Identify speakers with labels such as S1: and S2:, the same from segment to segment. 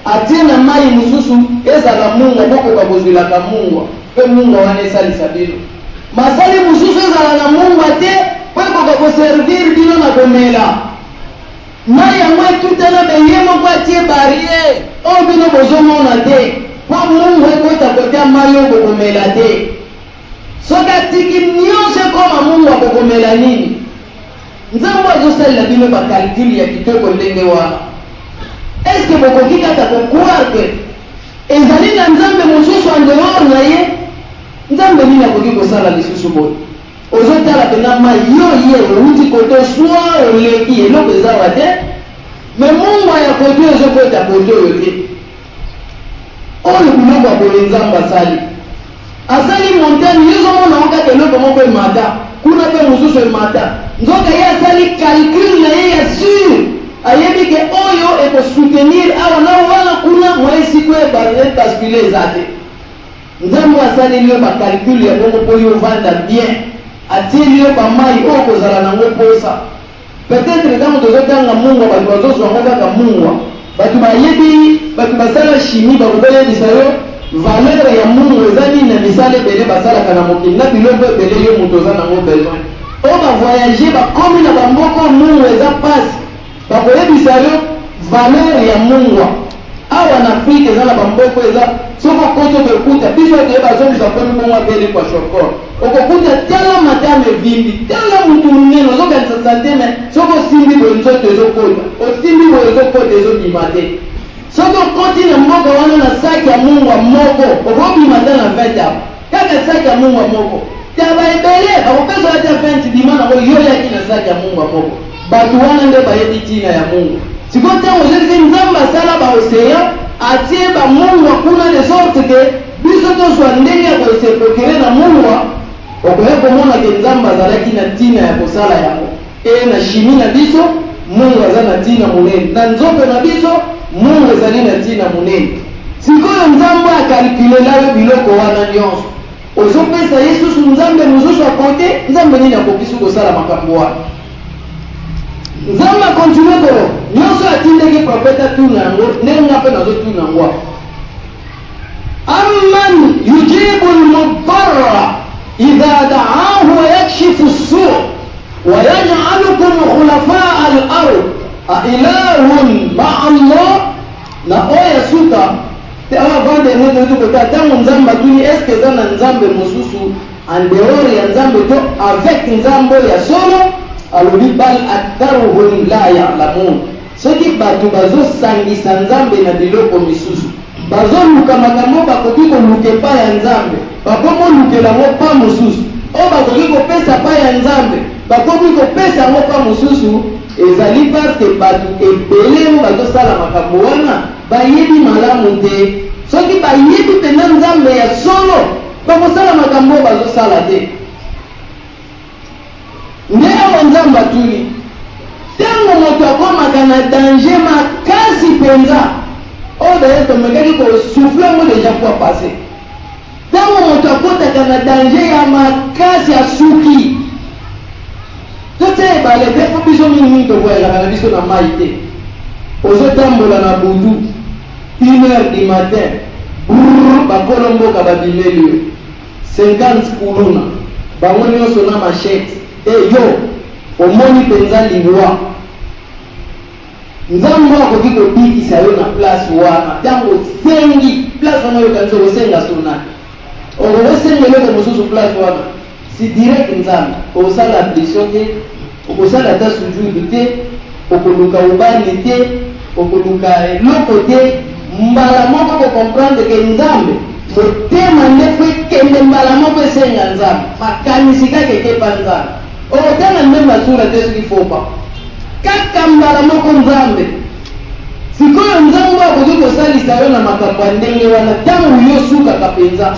S1: atina mai mususu ezala mungu boko bakozwila ka mungu pe mungu wana esalisa bino masali mususu ezala na mungu ate pe boko servir bino na komela mai yango etutana beyemo kwa tie barriere o bino bozomona te kwa mungu ekota kotia mai oyo bokomela te soka tiki nyonso ekoma mungu akokomela nini nzambo azosalela bino bakalkuli ya kitoko ndenge wana est-ce que bokoki kaka kokware ke ezali na nzambe mosusu andehor na ye nzambe nini akoki kosala lisusu boye ozotala pena mai yo ye outi kote swa oleki eloko ezawa te me mungu ya kote ezokota kote oyo te oyo biloko abole nzambe asali montagne yozomona okaka eloko moko emata kuna mpe mosusu emata nzoka ye asali calcul na ye ya sur ayebi ke oyo ekosoutenir awa na wana kuna mwaesiko ebascule eza te nzambe asaleli yo bacalcul ya bongo mpo yo ovanda bien atieli yo bamai oyo kozala nango posa peut-être ntango tozotanga mungwa bato bazozwango kaka mungwa bato bayebi bato basala chimie bakokoyebisa yo valeur ya mungu eza nini na misala ebele basalaka na mokili na biloko ebele yo moto oza nango besoin oyo bavoyage bakomi na bamboko mungu eza pasi bakoyebisa yo valeur ya mungwa awa na Afrika eza na bamboko eza soko koto bekuta biso toyeba zongi bakomi mungwa bele kwa shokor okokuta tala matame vimbi tala mutu munene ozokanisa santeme soko simbi boye nzoto ezokota osimbi boye ezokota ezobima te soko koti na mboka wana na saki ya mungwa moko okobima te na 20 apo kaka saki ya mungwa moko taba ebele bakopesa ata 20 bima nango yo yaki na saki ya mungwa moko bato wana nde bayebi ntina ya mungu siko ntango ozalisi nzambe asala baoseya atie bamungwa kuna de sorte ke biso tozwa ndenge ya koseprokire na mungwa okoya komona ke nzambe azalaki na ntina ya kosala yango na shimi na biso mungu aza na ntina monene na nzoto na biso mungu ezali na ntina monene sikoyo nzambe akalkulela yo biloko wana nyonso ozopesa yesusu nzambe mosusu akote nzambe nini akoki kosala makambo wana nzambe akontinue kolo nyonso atindeki profete atuna yango ndenge nga mpe nazotuna yango amman yujibu lmudarra idha daahu wayakshifu su wayaj'alukum khulafaa al-ard ailahun maa Allah na oya suka te awa bande nete tukota tango nzambe atuni eske eza na nzambe mosusu andehor ya nzambe to avec nzambe ya solo alobi bal aktharuhum la ya'lamun soki bato bazosangisa nzambe na biloko misusu bazoluka makambo bakoki koluka epai ya nzambe bakomolukela yango pa mosusu oyo bakoki kopesa epai ya nzambe bakoki kopesa yango pa mosusu ezali parce bato ebele oyo bazosala makambo wana bayebi malamu te soki bayebi mpena nzambe ya solo bakosala makambo oyo bazosala te nde awa nzambe atuni ntango moto akomaka na danger makasi mpenza oyo daye tomekaki kosufle yango deja fois passé ntango moto akotaka na danger ya makasi asuki tote ebale te po biso mingi tokoyelaka na biso na mai te ozotambola na butu 1h du matin bakolo mboka babimeli yo 50 kuluna bango nyonso na machete yo omoni mpenza liwa nzambe akoki kobikisa yo na place wana ntango osengi place wana oyokanisa okosenga sonaki okosenga eloko mosusu place wana si direct nzambe okosala pression te okosala ata sujudu te okoluka ubani te okoluka eloko te mbala moko kokomprendre ke nzambe motema nde po ekende mbala moko esenga nzambe makanisi kaka ekepa nzambe okotanga nde masura te soki fopa kaka mbala moko nzambe sikoyo nzambe akoki kosalisa yo na makambo ya ndenge wana ntango yo sukaka mpenza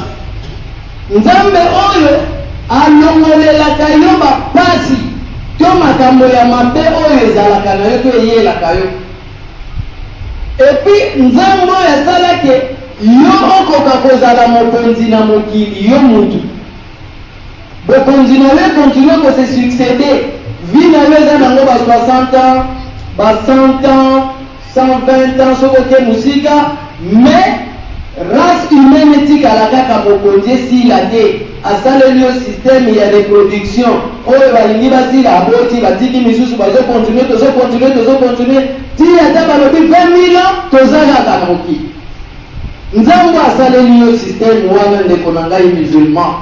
S1: nzambe oyo alongolelaka yo bapasi to makambo ya mabe oyo ezalaka na yo to eyelaka yo epi nzambe oyo asalaki yo okoka kozala mokonzi na mokili yo mutu bokonzi na yo continue kose succéder vi na yo eza nango ba 60 ans ba 100 ans 120 ans sokoke musika, mais race humaine tikala kaka mokonzi esila te, asaleli yo système ya reproduction oyo balingi basila aboti batiki misusu bazokontinue ti ata balobi 20 000 ans toza kaka na mokili. Nzambe asaleli yo système wana ndeko na ngai musulman.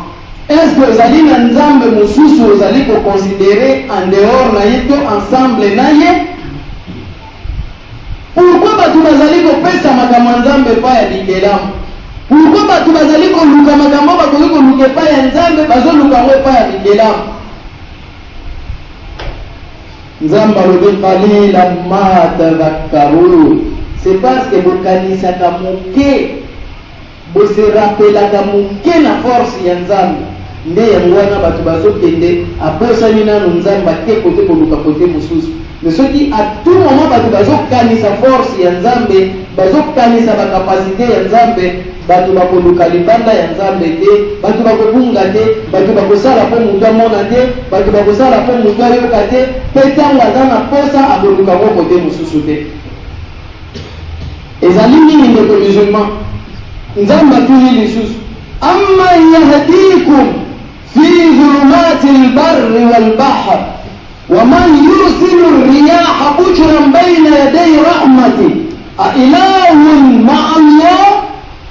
S1: Est-ce que ozali na nzambe mosusu ozali koconsidere en dehors na ye to ensemble na ye? Pourquoi batu bazali kopesa makambo ya nzambe pa ya bikelamu? Pourquoi batu bazali koluka makambo bakoki koluka pa ya nzambe bazoluka ngo pa ya bikelamu? Nzambe alobi qalilan ma tadhakkarun. C'est parce que bokanisaka moke, bose rappelaka moke na force ya nzambe. Nde yango wana batu bazokende abosani nanu nzambe ate kote koluka kote mosusu. Mais soki à tout moment batu bazokanisa force ya nzambe, bazokanisa bakapasite ya nzambe, batu bakoluka libanda ya nzambe te, batu bakobunga te, batu bakosala po mutu amona te, batu bakosala po mutu ayoka te, pe ntango aza na posa akoluka ngo kote mosusu te. Ezali nini ndeko musulman? Nzambe atuli lisusu amma yahdikum fi dhulumati albarri walbahr ومن يرسل الرياح بشرا بين يدي رحمته أإله مع الله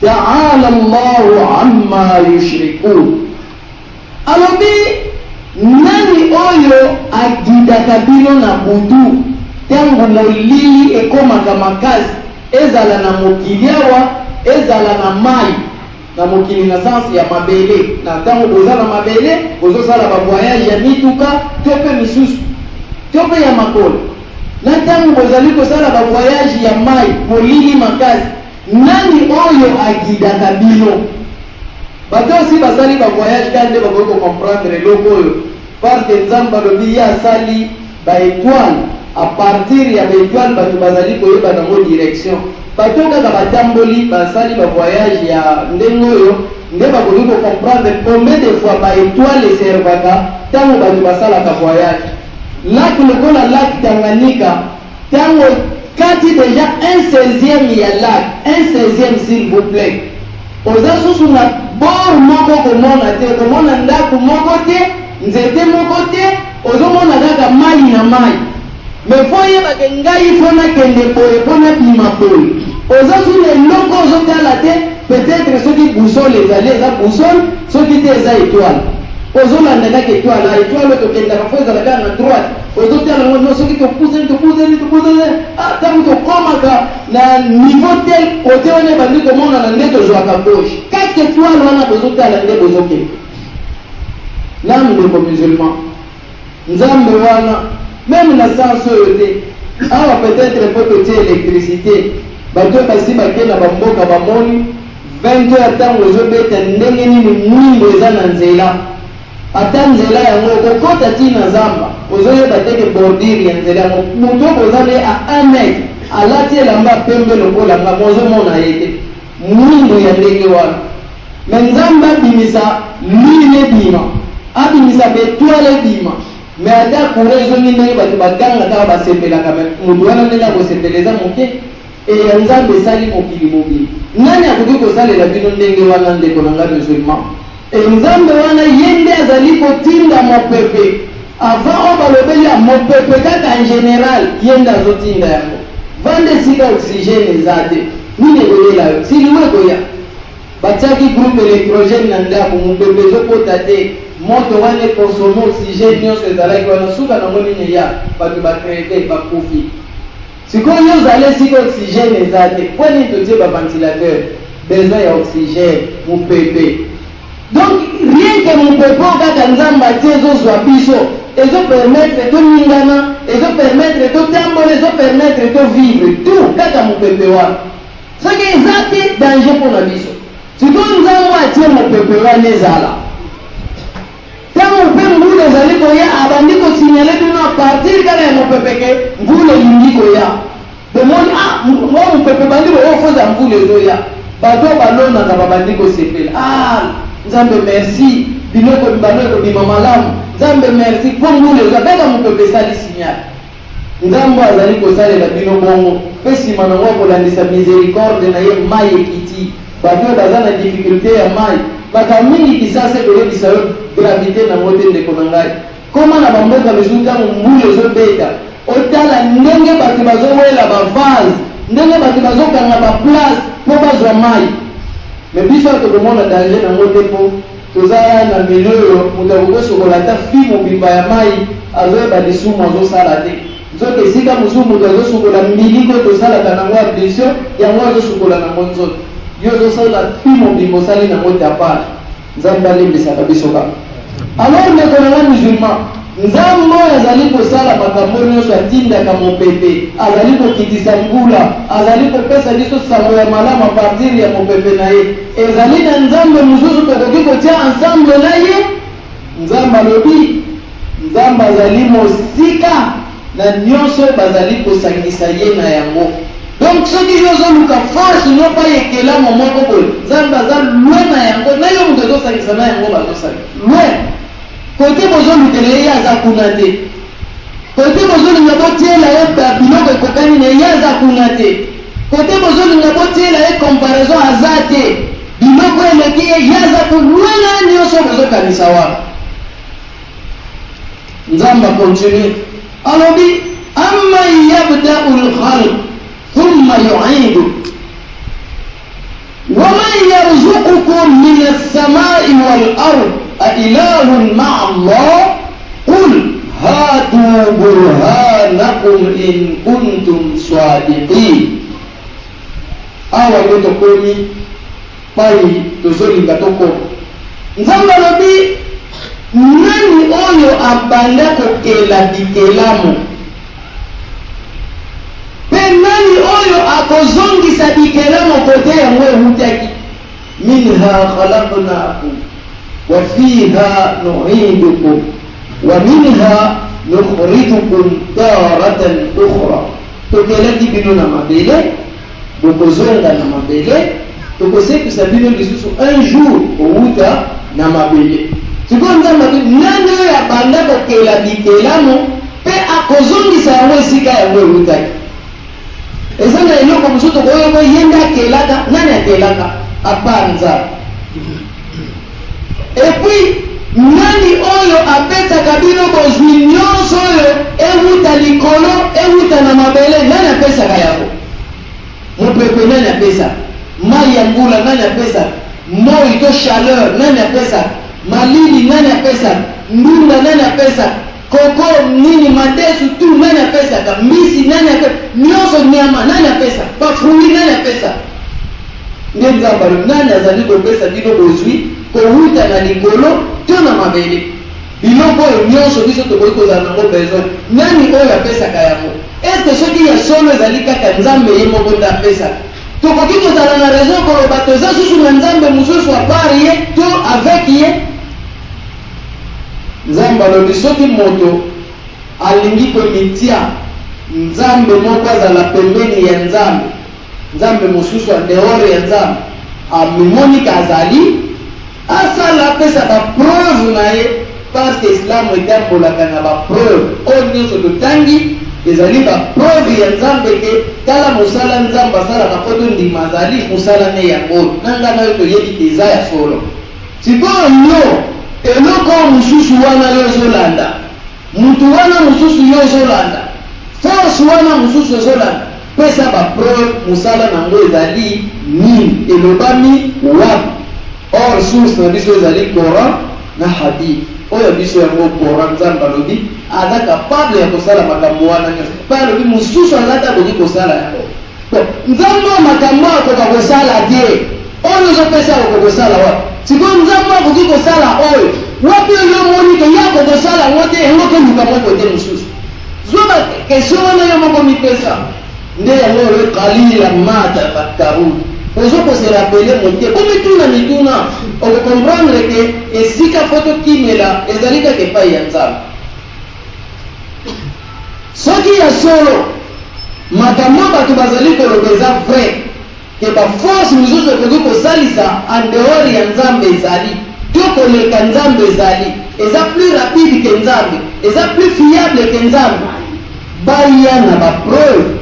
S1: تعالى الله عما يشركون. alobi nani oyo agidaka bino na butu tangu molili ekomaka makasi ezala na mokili awa ezala na mai na mokili na sansi ya mabele na tango boza na mabele bozosala bavoyage ya mituka to pe misusu to pe ya makolo na tango bozali kosala bavoyage ya mai molili makasi nani oyo agidaka bino? Bato osi basali bavoyage kande bakoki comprendre eloko oyo parce que nzambe alobi ye asali baétoile à partir ya baétoile bato bazali koyeba nango direction. Bato kaka batamboli basali bavoyage ya ndenge oyo nde bakoki comprendre combien de fois baétoile eservaka ntango bato basalaka voyage. Lac lokola lac Tanganyika ntango kati déjà 1/16 ya lac, 1/16 s'il vous plaît, oza susu na bord moko komona te, komona ndako moko te, nzete moko te, ozomona kaka mai na mai. Mais faut yebake ngai fona kende boye pona bima boye oza susu eloko ozotala te, peut-être soki boussole ezali eza boussole, soki te eza étoile ozolanda kaka étoile. Étoile tokendaka fo ezalaka na droite, ozotala ngo soki topuseni ntango tokomaka na niveau tel kote wana ebandi komonana nde tozwaka gauche, kaka étoile wana bozotala nde bozokende. Nanu ndeko musulman, nzambe wana même na sens oyo te awa peut-être po totie électricité bato basi bakende na bamboka bamoni 20 heures ntango ezobeta ndenge nini mwindo eza na nzela, ata nzela yango okokota ntina zamba ozoyeba teke bordure ya nzela yango moto kozali a 1 mètre alati elamba pembe lokola nga mozomona ye te mwindo ya ndenge wana. Me nzambe abimisa lune ebima, abimisa betoile ebima, me ata kura ezongi ndenge bato baganga kaka basepelaka moto wana ndenge akosepeleza moke eya nzambe esali mokili mobili. Nani akoki kosalela bino ndenge wana ndeko na nga musulman? Nzambe wana ye nde azali kotinda mopepe avant oyo balobeli ya mopepe kaka en général ye nde azotinda yango. Vande sika oxygène eza te nini ekoyela yo siliwe ekoya batiaki groupe électrogène na ndako mopepe ezokota te, moto wana ekonsome oxygène nyonso ezalaki wana suka nango nini ya bato bakrete bakufi. sikoyo yo ozali sika oxygène eza te po nini totie baventilateur besoin ya oxygène mopepe. Donc rien que mopepe kaka nzambe atie ezozwa biso ezopermettre toningana, ezopermettre totambola, ezopermettre tovivre tout kaka mopepe wana. Soki eza te danger mpona biso, sikoyo nzambe atie mopepe wana ezala ntango mpe mbula ezali koya abandi kosignale bino a partir kaka ya mopepe ke mbula elingi koya bomoni mo mopepe bandi boyofoza mbula ezoya bato balonaka babandi kosepela nzambe merci biloko bano ekobima malamu, nzambe merci po mbula ezoya beka mopepe esali signale. nzambe azali kosalela bino bongo mpe nsima nango akolandisa miséricorde na ye mai ekiti bato oyo baza na difficulté ya mai makambo mingi kisasa koyebisa yo gravité nango te ndeko na ngai koma na bamboka misu ntango mbula ezobeta otala ndenge bato bazowela bavase ndenge bato bazokanga baplace mpo bazwa mai me biso ato komona danger nango te mpo toza na milio oyo moto akokosokola ata fi mobimba ya mai azoyeba lisumu azosala te nzoto esika mosusu moto azosukola miliko tosalaka nango ablisio yango azosukola nango nzoto yo ozosala fi mobimba osali nango tapala nzambe alembisaka biso kaka alors ndeko nanga musulman nzambe oyo azali kosala makambo nyonso atindaka mopepe azali kokitisa mbula azali kopesa biso sango ya malamu a partir ya mopepe na ye ezali na nzambe mosusu tokoki kotia ensemble na ye nzambe alobi nzambe azali mosika na nyonso bazali kosangisa ye na yango donc soki yo ozoluka force no pa yekelamo moko boye nzambe aza lwe na yango na yo moto ezosangisa na yango bazosanga lwe kote bozolukela ye aza kuna te kote bozolinga botiela ye biloko ekokani na ye aza kuna te kote bozolinga botiela ye comparaison aza te biloko eleki ye aza kulwana nyonso bozokanisa wana nzambe akontinue alobi amman yabda'u lkhalq thumma yu'idu waman yarzuqukum min alsamai walard أإله مع الله قل هاتوا برهانكم إن كنتم صادقين awa ndio tokoni pai tozolinga toko nzambe alobi nani oyo abanda kokela bikelamo pe nani oyo akozongisa bikelamo kote yango ehutaki minha khalaqnakum وفيها نعيدكم ومنها نخرجكم تارة أخرى tokelaki bino na mabele bokozonga na mabele tokosekisa bino lisusu un jour outa na mabele sikoyo nzambe nani oyo abanda kokela bikelamo mpe akozongisa yango esika yango eutaki eza na eloko mosusu tokoyoka ye nde akelaka nani akelaka apart nzambe et puis nani oyo apesaka bino bozwi nyonso oyo ewuta likolo ewuta na mabele nani apesaka yango mopepe nani apesa mai ya mbula nani apesa moi to chaleur nani apesa malili nani apesa ndunda nani apesa koko nini madesu tu nani apesaka mbisi nani apesa nyonso nyama nani apesa bafrui nani apesa nde nzambe nani azali kopesa bino bozwi kowuta na likolo to na mabele biloko oyo nyonso biso tokoki kozala nango besoin nani oyo apesaka yango eske soki ya solo ezali kaka nzambe ye moko nde apesaka tokoki kozala na raison koloba toza susu na nzambe mosusu apart ye to avec ye nzambe alobi soki moto alingi komitia nzambe moko azala pembeni ya nzambe nzambe mosusu a dehors ya nzambe amimonika azali asala apesa bapreuve na ye parce que islam etambolaka na bapreuve oyo nyonso totangi ezali bapreuve ya nzambe ke tala mosala nzambe asalaka po tondima azali mosala ne yango nanga nayo toyebi te eza ya solo sikoyo yo eloko mosusu wana yo ozolanda mutu wana mosusu yo ozolanda force wana mosusu ozolanda pesa bapreuve mosala nango ezali nini elobami wapi or source na biso ezali Coran na hadith oyo biso yango Coran nzambe alobi aza capable ya kosala makambo wana nyonso pa alobi mosusu azata boki kosala yango nzambe makambo akoka kosala te oyo ozopesa akoka kosala wapi sikoyo nzambe akoki kosala oyo wapi oyo omoni ke yako kosala yango te yango koluka moko te mosusu zwa bakestion wana yo moko mipesa nde yango oyo kalila mata bataru ozo koserapele mote komituna mituna okokomprendre ke esika foto kimela ezali kaka epai ya nzambe soki ya solo makambo bato bazali koloba eza vrai ke baforce mosusu ekoki kosalisa en dehors ya nzambe ezali to koleka nzambe ezali eza plus rapide ke nzambe eza plus fiable ke nzambe baya na bapreuve